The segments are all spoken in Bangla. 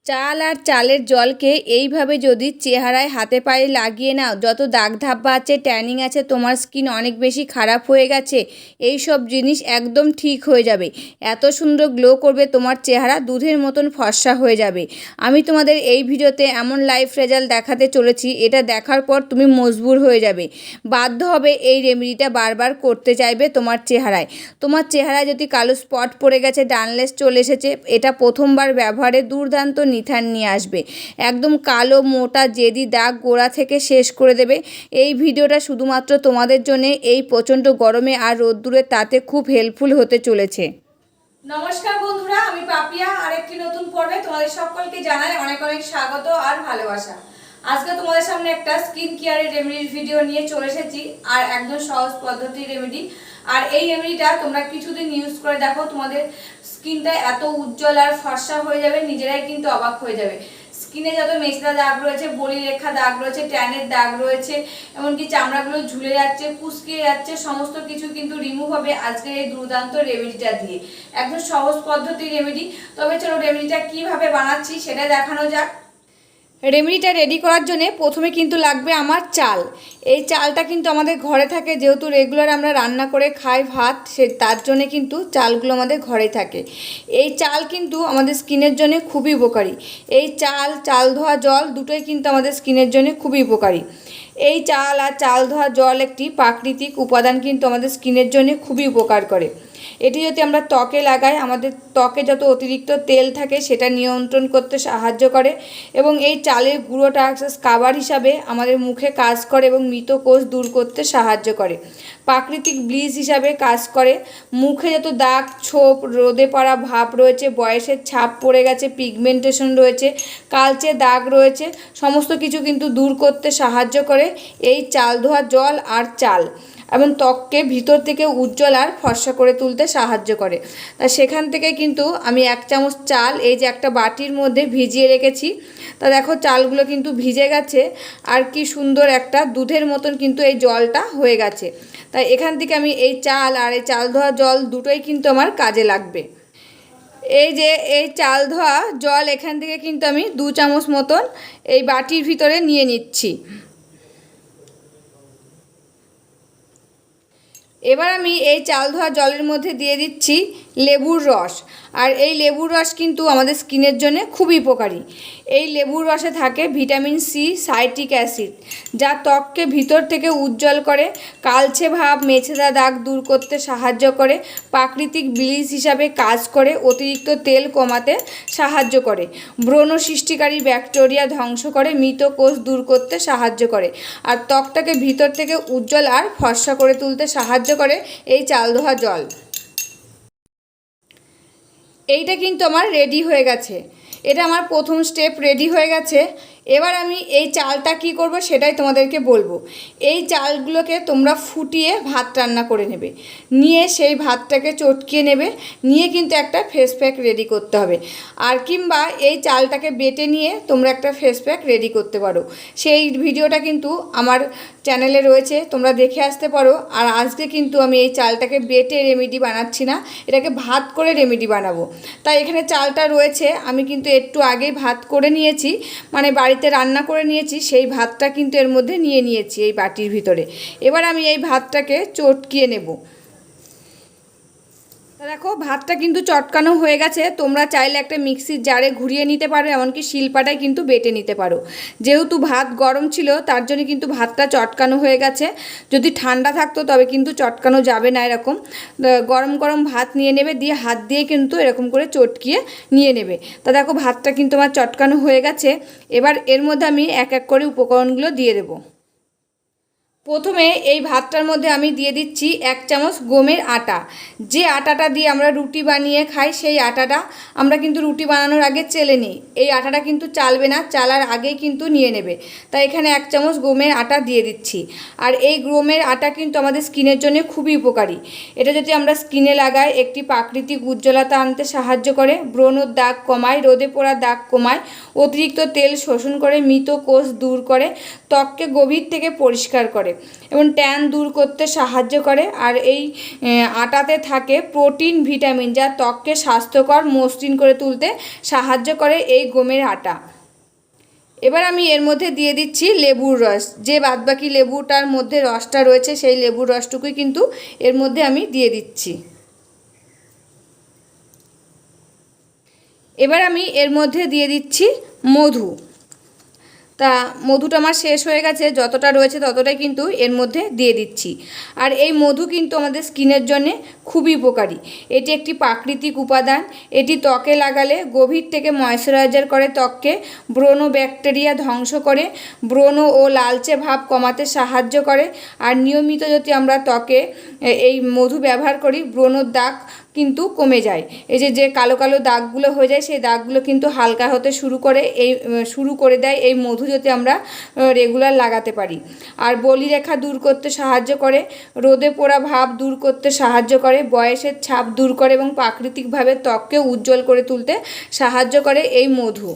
চাল আর চালের জলকে এইভাবে যদি চেহারায় হাতে পায়ে লাগিয়ে নাও, যত দাগ ধাব্বা আছে, ট্যানিং আছে, তোমার স্কিন অনেক বেশি খারাপ হয়ে গেছে, এই সব জিনিস একদম ঠিক হয়ে যাবে। এত সুন্দর গ্লো করবে তোমার চেহারা, দুধের মতন ফর্সা হয়ে যাবে। আমি তোমাদের এই ভিডিওতে এমন লাইভ রেজাল্ট দেখাতে চলেছি, এটা দেখার পর তুমি মজবুর হয়ে যাবে, বাধ্য হবে এই রেমেডিটা বারবার করতে চাইবে তোমার চেহারায়। তোমার চেহারায় যদি কালো স্পট পড়ে গেছে, ডানলেস চলে এসেছে, এটা প্রথমবার ব্যবহারে দুর্দান্ত নিথান নিয়ে আসবে। একদম কালো মোটা জেদি দাগ গোড়া থেকে শেষ করে দেবে। এই ভিডিওটা শুধুমাত্র তোমাদের জন্য, এই প্রচণ্ড গরমে আর রোদ্দুরে তাতে খুব হেল্পফুল হতে চলেছে। নমস্কার বন্ধুরা, আমি পাপিয়া আর একটি নতুন পর্বে তোমাদের সকলকে জানাই অনেক অনেক স্বাগত আর ভালোবাসা। আজকে তোমাদের সামনে একটা স্কিন কেয়ারের রেমেডির ভিডিও নিয়ে চলে এসেছি, আর একদম সহজ পদ্ধতির রেমেডি। আর এই রেমেডিটা তোমরা কিছুদিন ইউজ করে দেখো, তোমাদের স্কিনটা এত উজ্জ্বল আর ফর্সা হয়ে যাবে, নিজেরাই কিন্তু অবাক হয়ে যাবে। স্কিনে যত মেচেদা দাগ রয়েছে, বলি রেখা দাগ রয়েছে, ট্যানের দাগ রয়েছে, এমনকি চামড়াগুলো ঝুলে যাচ্ছে, কুচকিয়ে যাচ্ছে, সমস্ত কিছু কিন্তু রিমুভ হবে আজকের এই দুর্দান্ত রেমেডিটা দিয়ে। একদম সহজ পদ্ধতির রেমেডি। তবে চলো রেমেডিটা কিভাবে বানাচ্ছি সেটা দেখানো যাক। রেমেডিটা রেডি করার জন্য প্রথমে কিন্তু লাগবে আমার চাল। এই চালটা কিন্তু আমাদের ঘরে থাকে, যেহেতু রেগুলার আমরা রান্না করে খাই ভাত, তার জন্য কিন্তু চালগুলো আমাদের ঘরে থাকে। এই চাল কিন্তু আমাদের স্কিনের জন্য খুবই উপকারী। এই চাল ধোয়া জল দুটোই কিন্তু আমাদের স্কিনের জন্য খুবই উপকারী। এই চাল আর চাল ধোয়া জল একটি প্রাকৃতিক উপাদান, কিন্তু আমাদের স্কিনের জন্য খুবই উপকার করে। এটি যদি আমরা ত্বকে লাগাই, আমাদের ত্বকে যত অতিরিক্ত তেল থাকে সেটা নিয়ন্ত্রণ করতে সাহায্য করে। এবং এই চালের গুঁড়োটা স্ক্রাবার হিসাবে আমাদের মুখে কাজ করে এবং মৃত কোষ দূর করতে সাহায্য করে। প্রাকৃতিক ব্লিচ হিসাবে কাজ করে। মুখে যত দাগ ছোপ, রোদে পড়া ভাব রয়েছে, বয়সের ছাপ পড়ে গেছে, পিগমেন্টেশন রয়েছে, কালচে দাগ রয়েছে, সমস্ত কিছু কিন্তু দূর করতে সাহায্য করে এই চাল ধোয়া জল আর চাল। এবং ত্বককে ভিতর থেকে উজ্জ্বল আর ফর্সা করে তুলতে সাহায্য করে। তা সেখান থেকে কিন্তু আমি 1 চামচ চাল এই যে একটা বাটির মধ্যে ভিজিয়ে রেখেছি। তা দেখো চালগুলো কিন্তু ভিজে গেছে, আর কি সুন্দর একটা দুধের মতন কিন্তু এই জলটা হয়ে গেছে। তাই এখান থেকে আমি এই চাল আর এই চাল ধোয়া জল দুটোই কিন্তু আমার কাজে লাগবে। এই যে এই চাল ধোয়া জল এখান থেকে কিন্তু আমি 2 চামচ মতন এই বাটির ভিতরে নিয়ে নিচ্ছি। এবার আমি এই চাল ধোয়া জলের মধ্যে দিয়ে দিচ্ছি লেবুর রস। আর এই লেবুর রস কিন্তু আমাদের স্কিনের জন্য খুবই উপকারী। এই লেবুর রসে থাকে ভিটামিন সি, সাইট্রিক অ্যাসিড, যা ত্বককে ভিতর থেকে উজ্জ্বল করে, কালচে ভাব, মেছেদা দাগ দূর করতে সাহায্য করে, প্রাকৃতিক ব্লিচ হিসাবে কাজ করে, অতিরিক্ত তেল কমাতে সাহায্য করে, ব্রণ সৃষ্টিকারী ব্যাকটেরিয়া ধ্বংস করে, মৃত কোষ দূর করতে সাহায্য করে, আর ত্বকটাকে ভিতর থেকে উজ্জ্বল আর ফর্সা করে তুলতে সাহায্য করে এই চাল ধোয়া জল। এইটা কিন্তু আমার রেডি হয়ে গেছে। এটা আমার প্রথম স্টেপ রেডি হয়ে গেছে। এবার আমি এই চালটা কি করব সেটাই তোমাদেরকে বলবো। এই চালগুলোকে তোমরা ফুটিয়ে ভাত রান্না করে নেবে, নিয়ে সেই ভাতটাকে চটকিয়ে নেবে, নিয়ে কিন্তু একটা ফেস প্যাক রেডি করতে হবে। আর কিংবা এই চালটাকে বেটে নিয়ে তোমরা একটা ফেস প্যাক রেডি করতে পারো। সেই ভিডিওটা কিন্তু আমার চ্যানেলে রয়েছে, তোমরা দেখে আসতে পারো। আর আজকে কিন্তু আমি এই চালটাকে বেটে রেমেডি বানাচ্ছি না, এটাকে ভাত করে রেমেডি বানাবো। তাই এখানে চালটা রয়েছে, আমি কিন্তু একটু আগেই ভাত করে নিয়েছি, মানে বাড়িতে রান্না করে নিয়েছি, সেই ভাতটা কিন্তু এর মধ্যে নিয়ে নিয়েছি এই বাটির ভিতরে। এবার আমি এই ভাতটাকে চটকিয়ে নেব। দেখো ভাতটা কিন্তু চটকানো হয়ে গেছে। তোমরা চাইলে একটা মিক্সির জারে ঘুরিয়ে নিতে পারো, এমনকি শিলপাটায় কিন্তু বেটে নিতে পারো। যেহেতু ভাত গরম ছিল তার জন্য কিন্তু ভাতটা চটকানো হয়ে গেছে। যদি ঠান্ডা থাকতো তবে কিন্তু চটকানো যাবে না। এরকম গরম গরম ভাত নিয়ে নেবে, দিয়ে হাত দিয়ে কিন্তু এরকম করে চটকিয়ে নিয়ে নেবে। তা দেখো ভাতটা কিন্তু আমার চটকানো হয়ে গেছে। এবার এর মধ্যে আমি এক এক করে উপকরণগুলো দিয়ে দেবো। প্রথমে এই ভাতটার মধ্যে আমি দিয়ে দিচ্ছি 1 চামচ গমের আটা। যে আটাটা দিয়ে আমরা রুটি বানিয়ে খাই, সেই আটাটা আমরা কিন্তু রুটি বানানোর আগে চেলে নিই। এই আটাটা কিন্তু চালবে না, চালার আগেই কিন্তু নিয়ে নেবে। তাই এখানে 1 চামচ গমের আটা দিয়ে দিচ্ছি। আর এই গমের আটা কিন্তু আমাদের স্কিনের জন্য খুবই উপকারী। এটা যদি আমরা স্কিনে লাগাই, একটি প্রাকৃতিক উজ্জ্বলতা আনতে সাহায্য করে, ব্রণর দাগ কমায়, রোদে পোড়া দাগ কমায়, অতিরিক্ত তেল শোষণ করে, মৃত কোষ দূর করে, ত্বককে গভীর থেকে পরিষ্কার করে। করে এবং ট্যান দূর করতে সাহায্য করে। আর এই আটাতে থাকে প্রোটিন, ভিটামিন, যা ত্বককে স্বাস্থ্যকর মসৃণ করে তুলতে সাহায্য করে এই গমের আটা। এবার আমি এর মধ্যে দিয়ে দিচ্ছি লেবুর রস। যে বাদবাকি লেবুটার মধ্যে রসটা রয়েছে সেই লেবুর রসটুকুই কিন্তু এর মধ্যে আমি দিয়ে দিচ্ছি। এবার আমি এর মধ্যে দিয়ে দিচ্ছি মধু। তা মধুটা আমার শেষ হয়ে গেছে, যতটা রয়েছে ততটাই কিন্তু এর মধ্যে দিয়ে দিচ্ছি। আর এই মধু কিন্তু আমাদের স্কিনের জন্যে খুবই উপকারী। এটি একটি প্রাকৃতিক উপাদান। এটি ত্বকে লাগালে গভীর থেকে ময়েশ্চারাইজার করে ত্বককে, ব্রণ ব্যাকটেরিয়া ধ্বংস করে, ব্রণ ও লালচে ভাব কমাতে সাহায্য করে। আর নিয়মিত যদি আমরা ত্বকে এই মধু ব্যবহার করি, ব্রণর দাগ কিন্তু কমে যায়। এই যে কালো কালো দাগগুলো হয়ে যায় সেই দাগগুলো কিন্তু হালকা হতে শুরু করে দেয় এই মধু যদি আমরা রেগুলার লাগাতে পারি। আর বলিরেখা দূর করতে সাহায্য করে, রোদে পোড়া ভাব দূর করতে সাহায্য করে, বয়সের ছাপ দূর করে এবং প্রাকৃতিকভাবে ত্বককে উজ্জ্বল করে তুলতে সাহায্য করে এই মধু।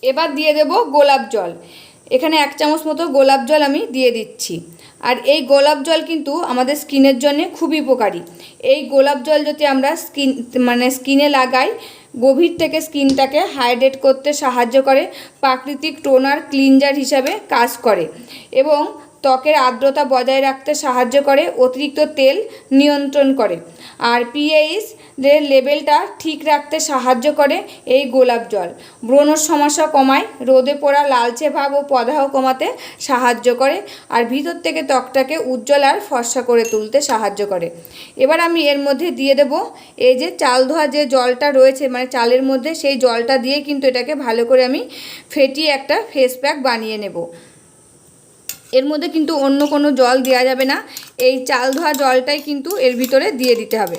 এবার দিয়ে দেব গোলাপ জল। এখানে 1 চামচ মতো গোলাপ জল আমি দিয়ে দিচ্ছি। আর এই গোলাপ জল কিন্তু আমাদের স্কিনের জন্য খুবই উপকারী। এই গোলাপ জল যদি আমরা স্কিনে লাগাই, গভীর থেকে স্কিনটাকে হাইড্রেট করতে সাহায্য করে, প্রাকৃতিক টোনার, ক্লিনজার হিসাবে কাজ করে এবং ত্বকের আর্দ্রতা বজায় রাখতে সাহায্য করে, অতিরিক্ত তেল নিয়ন্ত্রণ করে। আর পিএইচ এর লেভেলটা ঠিক রাখতে সাহায্য করে এই গোলাপ জল। ব্রণর সমস্যা কমায়, রোদে পোড়া, লালচে ভাব ও প্রদাহ কমাতে সাহায্য করে। আর ভিতর থেকে ত্বকটাকে উজ্জ্বল আর ফর্সা করে তুলতে সাহায্য করে। এবার আমি এর মধ্যে দিয়ে দেব এই যে চাল ধোয়া যে জলটা রয়েছে, চালের মধ্যে সেই জলটা দিয়ে কিন্তু এটাকে ভালো করে আমি ফেটিয়ে একটা ফেস প্যাক বানিয়ে নেব। এর মধ্যে কিন্তু অন্য কোনো জল দেওয়া যাবে না, এই চাল ধোয়া জলটাই কিন্তু এর ভিতরে দিয়ে দিতে হবে।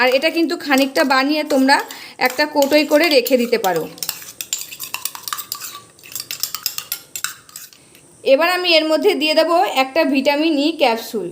আর এটা কিন্তু খানিকটা বানিয়ে তোমরা একটা কৌটোয় করে রেখে দিতে পারো। এবার আমি এর মধ্যে দিয়ে দেবো একটা ভিটামিন ই ক্যাপসুল।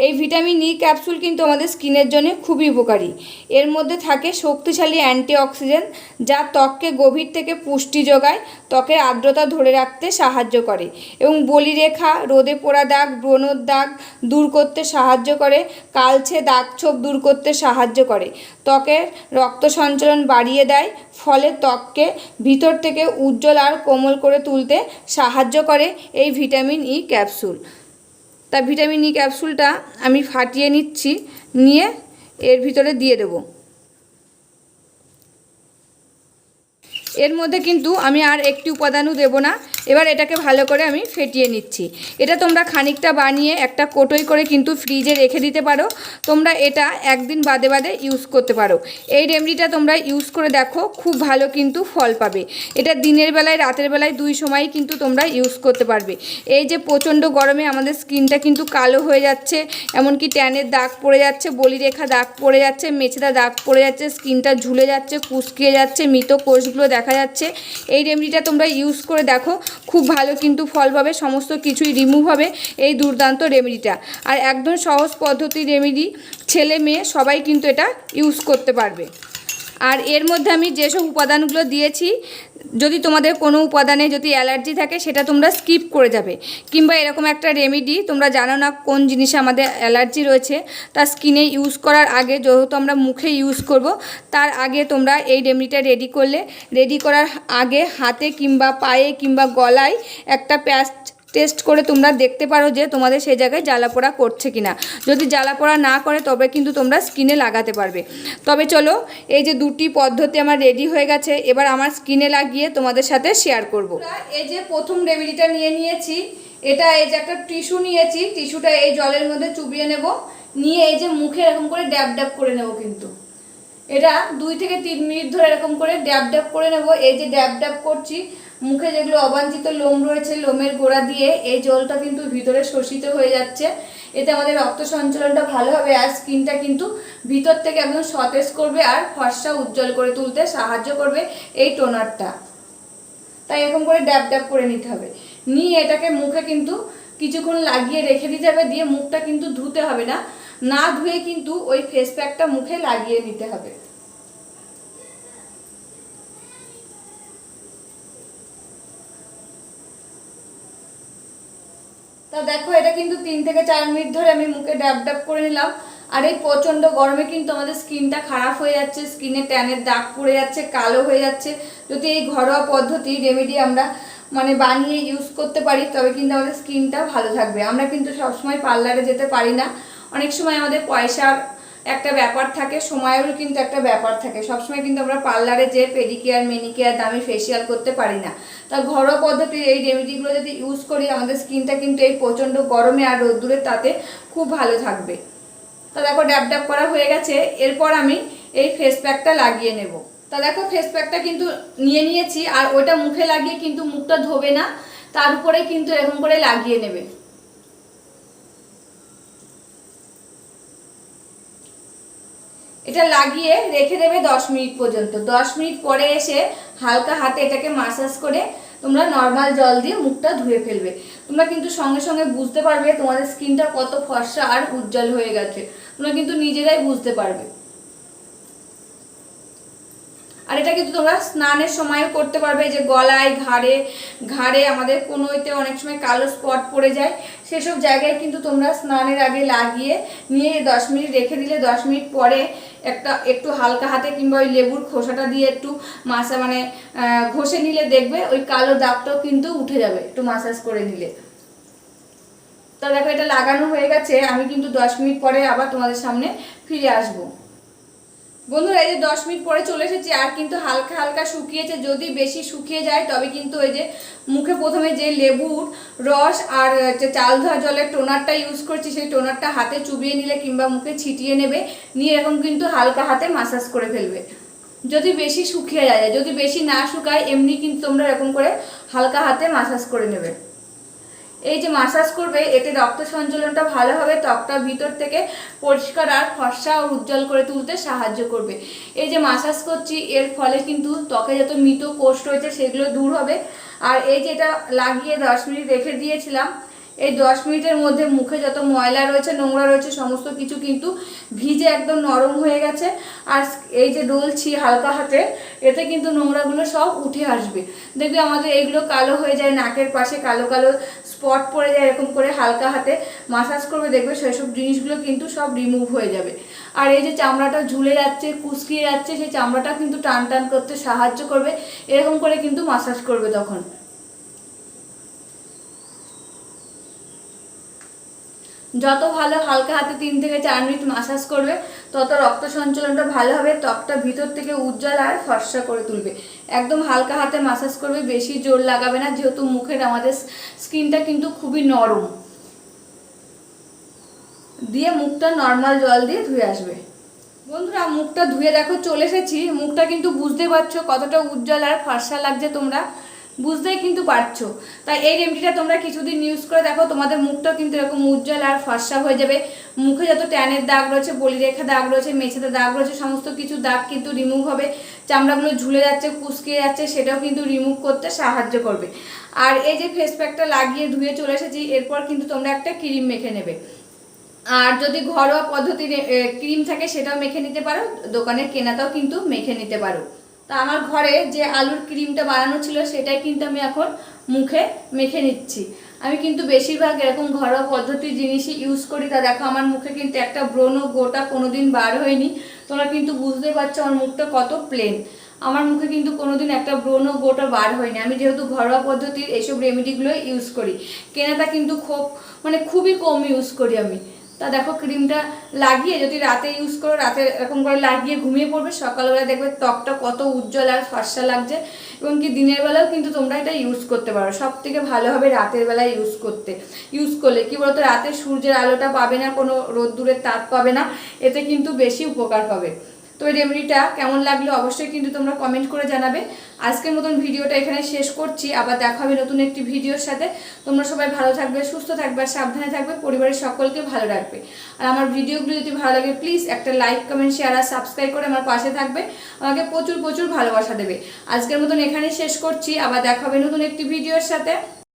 এই ভিটামিন ই ক্যাপসুল কিন্তু আমাদের স্কিনের জন্য খুবই উপকারী। এর মধ্যে থাকে শক্তিশালী অ্যান্টিঅক্সিডেন্ট, যা ত্বককে গভীর থেকে পুষ্টি যোগায়, ত্বকের আর্দ্রতা ধরে রাখতে সাহায্য করে এবং বলিরেখা, রোদে পোড়া দাগ, ব্রণর দাগ দূর করতে সাহায্য করে, কালচে দাগ ছোপ দূর করতে সাহায্য করে, ত্বকের রক্ত সঞ্চালন বাড়িয়ে দেয়, ফলে ত্বককে ভিতর থেকে উজ্জ্বল আর কোমল করে তুলতে সাহায্য করে এই ভিটামিন ই ক্যাপসুল। তা ভিটামিন ই ক্যাপসুলটা আমি ফাটিয়ে নিচ্ছি, নিয়ে এর ভিতরে দিয়ে দেব। এর মধ্যে কিন্তু আমি আর একটি উপাদানও দেব না। এবার এটাকে ভালো করে আমি ফেটিয়ে নিচ্ছি। এটা তোমরা খানিকটা বানিয়ে একটা কৌটোয় করে কিন্তু ফ্রিজে রেখে দিতে পারো। তোমরা এটা একদিন বাদে বাদে ইউজ করতে পারো। এই রেমেডিটা তোমরা ইউজ করে দেখো, খুব ভালো কিন্তু ফল পাবে। এটা দিনের বেলায়, রাতের বেলায়, দুই সময়ই কিন্তু তোমরা ইউজ করতে পারবে। এই যে প্রচণ্ড গরমে আমাদের স্কিনটা কিন্তু কালো হয়ে যাচ্ছে, এমনকি ট্যানের দাগ পড়ে যাচ্ছে, বলিরেখা দাগ পড়ে যাচ্ছে, মেছেদা দাগ পড়ে যাচ্ছে, স্কিনটা ঝুলে যাচ্ছে, কুঁচকিয়ে যাচ্ছে, মৃত কোষগুলো দেখা যাচ্ছে। এই রেমেডিটা তোমরা ইউজ করে দেখো, খুব ভালো কিন্তু ফল পাবে, সমস্ত কিছুই রিমুভ হবে এই দুর্দান্ত রেমেডিটা। আর একদম সহজ পদ্ধতি রেমেডি, ছেলে মেয়ে সবাই কিন্তু এটা ইউজ করতে পারবে। আর এর মধ্যে আমি যেসব উপাদানগুলো দিয়েছি, যদি তোমাদের কোনো উপাদানে যদি অ্যালার্জি থাকে সেটা তোমরা স্কিপ করে যাবে। কিংবা এরকম একটা রেমেডি তোমরা জানো না কোন জিনিসে আমাদের অ্যালার্জি রয়েছে, তা স্কিনে ইউজ করার আগে, যেহেতু আমরা মুখে ইউজ করব, তার আগে তোমরা এই রেমেডিটা রেডি করার আগে হাতে কিংবা পায়ে কিংবা গলায় একটা প্যাচ টেস্ট করে তোমরা দেখতে পারো যে তোমাদের সেই জায়গায় জ্বালাপোড়া করছে কিনা। যদি জ্বালাপোড়া না করে তবে কিন্তু তোমরা স্কিনে লাগাতে পারবে। তবে চলো, এই যে দুটি পদ্ধতি আমার রেডি হয়ে গেছে, এবার আমার স্কিনে লাগিয়ে তোমাদের সাথে শেয়ার করব। এই যে প্রথম রেমেডিটা নিয়ে নিয়েছি, এটা এই যে একটা টিস্যু নিয়েছি, টিস্যুটা এই জলের মধ্যে চুবিয়ে নেব, নিয়ে এই যে মুখে এরকম করে ড্যাব ড্যাব করে নেব। কিন্তু এটা 2 থেকে 3 মিনিট ধরে এরকম করে ড্যাব ড্যাব করে নেব। এই যে ড্যাব ড্যাব করছি, মুখে যেগুলো অবাঞ্ছিত লোম রয়েছে, লোমের গোড়া দিয়ে এই জলটা কিন্তু ভিতরে শোষিত হয়ে যাচ্ছে। এতে আমাদের রক্ত সঞ্চালনটা ভালো হবে আর স্কিনটা কিন্তু ভিতর থেকে একদম সতেজ করবে আর ফর্সা উজ্জ্বল করে তুলতে সাহায্য করবে এই টোনারটা। তাই এরকম করে ড্যাব ড্যাব করে নিতে হবে। নিয়ে এটাকে মুখে কিন্তু কিছুক্ষণ লাগিয়ে রেখে দিতে হবে। দিয়ে মুখটা কিন্তু ধুতে হবে না, না ধুয়ে কিন্তু ওই ফেস প্যাকটা মুখে লাগিয়ে নিতে হবে। তা দেখো এটা কিন্তু 3 থেকে 4 মিনিট ধরে আমি মুখে ড্যাব ড্যাব করে নিলাম। আর এই প্রচণ্ড গরমে কিন্তু আমাদের স্কিনটা খারাপ হয়ে যাচ্ছে, স্কিনে ট্যানের দাগ পড়ে যাচ্ছে, কালো হয়ে যাচ্ছে। যদি এই ঘরোয়া পদ্ধতি রেমেডি আমরা মানে বানিয়ে ইউজ করতে পারি তবে কিন্তু আমাদের স্কিনটা ভালো থাকবে। আমরা কিন্তু সবসময় পার্লারে যেতে পারি না, অনেক সময় আমাদের পয়সার একটা ব্যাপার থাকে, সময়েরও কিন্তু একটা ব্যাপার থাকে। সবসময় কিন্তু আমরা পার্লারে যে পেডিকেয়ার মেনিকেয়ার দামি ফেসিয়াল করতে পারি না। তা ঘরোয়া পদ্ধতির এই রেমেডিগুলো যদি ইউজ করি আমাদের স্কিনটা কিন্তু এই প্রচণ্ড গরমে আর রোদ্দুরে তাতে খুব ভালো থাকবে। তা দেখো ড্যাব ড্যাব করা হয়ে গেছে, এরপর আমি এই ফেস প্যাকটা লাগিয়ে নেব। তা দেখো ফেস প্যাকটা কিন্তু নিয়ে নিয়েছি, আর ওটা মুখে লাগিয়ে কিন্তু মুখটা ধোবে না, তার উপরে কিন্তু এরকম করে লাগিয়ে নেবে। এটা লাগিয়ে রেখে দেবে 10 মিনিট পর্যন্ত। 10 মিনিট পরে এসে হালকা হাতে এটাকে মাসাজ করে তোমরা নর্মাল জল দিয়ে মুখটা ধুয়ে ফেলবে। তোমরা কিন্তু সঙ্গে সঙ্গে বুঝতে পারবে তোমাদের স্কিনটা কত ফর্সা আর উজ্জ্বল হয়ে গেছে, তোমরা কিন্তু নিজেরাই বুঝতে পারবে। আর এটা কিন্তু তোমরা স্নানের সময়ও করতে পারবে, যে গলায় ঘাড়ে আমাদের কোনোতে অনেক সময় কালো স্পট পড়ে যায়, সেসব জায়গায় কিন্তু তোমরা স্নানের আগে লাগিয়ে নিয়ে 10 মিনিট রেখে দিলে 10 মিনিট পরে একটু হালকা হাতে কিংবা ওই লেবুর খোসাটা দিয়ে একটু ঘষে নিলে দেখবে ওই কালো দাগটাও কিন্তু উঠে যাবে একটু মাসাজ করে নিলে। তা দেখো এটা লাগানো হয়ে গেছে, আমি কিন্তু 10 মিনিট পরে আবার তোমাদের সামনে ফিরে আসবো। বন্ধুরা এই যে 10 মিনিট পরে চলে এসেছি, আর কিন্তু হালকা হালকা শুকিয়েছে। যদি বেশি শুকিয়ে যায় তবে কিন্তু ওই যে মুখে প্রথমে যে লেবুর রস আর যে চাল ধোয়া জলের টোনারটা ইউজ করছি সেই টোনারটা হাতে চুবিয়ে নিলে কিংবা মুখে ছিটিয়ে নেবে, নিয়ে এরকম কিন্তু হালকা হাতে মাসাজ করে ফেলবে। যদি বেশি শুকিয়ে যায়, যদি বেশি না শুকায় এমনি কিন্তু তোমরা এরকম করে হালকা হাতে মাসাজ করে নেবে। এই যে মাসাজ করবে এতে রক্ত সঞ্চালনটা ভালো হবে, ত্বকটা ভিতর থেকে পরিষ্কার আর ফর্সা ও উজ্জ্বল করে তুলতে সাহায্য করবে। এই যে মাসাজ করছি এর ফলে কিন্তু ত্বকে যত মৃত কোষ রয়েছে সেগুলো দূর হবে। আর এই যে এটা লাগিয়ে 10 মিনিট রেখে দিয়েছিলাম, এই 10 মিনিটের মধ্যে মুখে যত ময়লা রয়েছে নোংরা রয়েছে সমস্ত কিছু কিন্তু ভিজে একদম নরম হয়ে গেছে। আর এই যে ডলছি হালকা হাতে এতে কিন্তু নোংরাগুলো সব উঠে আসবে। দেখবে আমাদের এইগুলো কালো হয়ে যায়, নাকের পাশে কালো কালো স্পট পড়ে যায়, এরকম করে হালকা হাতে মাসাজ করবে দেখবে সেসব জিনিসগুলো কিন্তু সব রিমুভ হয়ে যাবে। আর এই যে চামড়াটা ঝুলে যাচ্ছে কুচকিয়ে যাচ্ছে সেই চামড়াটা কিন্তু টান টান করতে সাহায্য করবে, এরকম করে কিন্তু মাসাজ করবে। তখন যত ভালো হালকা হাতে 3 থেকে 4 মিনিট মাসাজ করবে তত রক্ত সঞ্চালনটা ভালো হবে, ত্বকটা ভিতর থেকে উজ্জ্বল আর ফর্সা করে তুলবে। একদম হালকা হাতে মাসাজ করবে, বেশি জোর লাগাবে না, যেহেতু মুখের আমাদের স্কিনটা কিন্তু খুবই নরম। দিয়ে মুখটা নর্মাল জল দিয়ে ধুয়ে আসবে। বন্ধুরা মুখটা ধুয়ে দেখো চলে এসেছি, মুখটা কিন্তু বুঝতে পারছো কতটা উজ্জ্বল আর ফর্সা লাগছে, তোমরা বুঝতেই কিন্তু পারছো। তাই এই রেমেডিটা তোমরা কিছুদিন ইউজ করে দেখো, তোমাদের মুখটাও কিন্তু এরকম উজ্জ্বল আর ফর্সা হয়ে যাবে। মুখে যত ট্যানের দাগ রয়েছে, বলিরেখা দাগ রয়েছে, মেঝেতে দাগ রয়েছে, সমস্ত কিছু দাগ কিন্তু রিমুভ হবে। চামড়াগুলো ঝুলে যাচ্ছে কুচকিয়ে যাচ্ছে সেটাও কিন্তু রিমুভ করতে সাহায্য করবে। আর এই যে ফেস প্যাকটা লাগিয়ে ধুয়ে চলে এসেছি, এরপর কিন্তু তোমরা একটা ক্রিম মেখে নেবে। আর যদি ঘরোয়া পদ্ধতির ক্রিম থাকে সেটাও মেখে নিতে পারো, দোকানের কেনাটাও কিন্তু মেখে নিতে পারো। তা আমার ঘরে যে আলুর ক্রিমটা বানানো ছিল সেটাই কিন্তু আমি এখন মুখে মেখে নিচ্ছি। আমি কিন্তু বেশিরভাগ এরকম ঘরোয়া পদ্ধতির জিনিসই ইউজ করি। তা দেখো আমার মুখে কিন্তু একটা ব্রণও গোটা কোনোদিন বার হয়নি। তোমরা কিন্তু বুঝতে পারছো আমার মুখটা কত প্লেন, আমার মুখে কিন্তু কোনোদিন একটা ব্রণও গোটা বার হয়নি। আমি যেহেতু ঘরোয়া পদ্ধতির এইসব রেমেডিগুলো ইউজ করি, কেনাটা কিন্তু খুবই কম ইউজ করি আমি। তা দেখো ক্রিমটা লাগিয়ে যদি রাতে ইউজ করো, রাতে এরকম করে লাগিয়ে ঘুমিয়ে পড়বে, সকালবেলা দেখবে ত্বকটা কত উজ্জ্বল আর ফর্সা লাগছে। এবং কি দিনের বেলাও কিন্তু তোমরা এটা ইউজ করতে পারো, সব থেকে ভালো হবে রাতের বেলায় ইউজ করলে কি বলতো, রাতে সূর্যের আলোটা পাবে না, কোনো রোদ্দুরের তাপ পাবে না, এতে কিন্তু বেশি উপকার পাবে। তো এই রেমেডিটা কেমন লাগলো অবশ্যই কিন্তু তোমরা কমেন্ট করে জানাবে। আজকের মতন ভিডিওটা এখানে শেষ করছি, আবার দেখা হবে নতুন একটি ভিডিওর সাথে। তোমরা সবাই ভালো থাকবে, সুস্থ থাকবে আর সাবধানে থাকবে, পরিবারের সকলকে ভালো রাখবে। আর আমার ভিডিওগুলো যদি ভালো লাগে প্লিজ একটা লাইক কমেন্ট শেয়ার আর সাবস্ক্রাইব করে আমার পাশে থাকবে, আমাকে প্রচুর প্রচুর ভালোবাসা দেবে। আজকের মতন এখানে শেষ করছি, আবার দেখা হবে নতুন একটি ভিডিওর সাথে।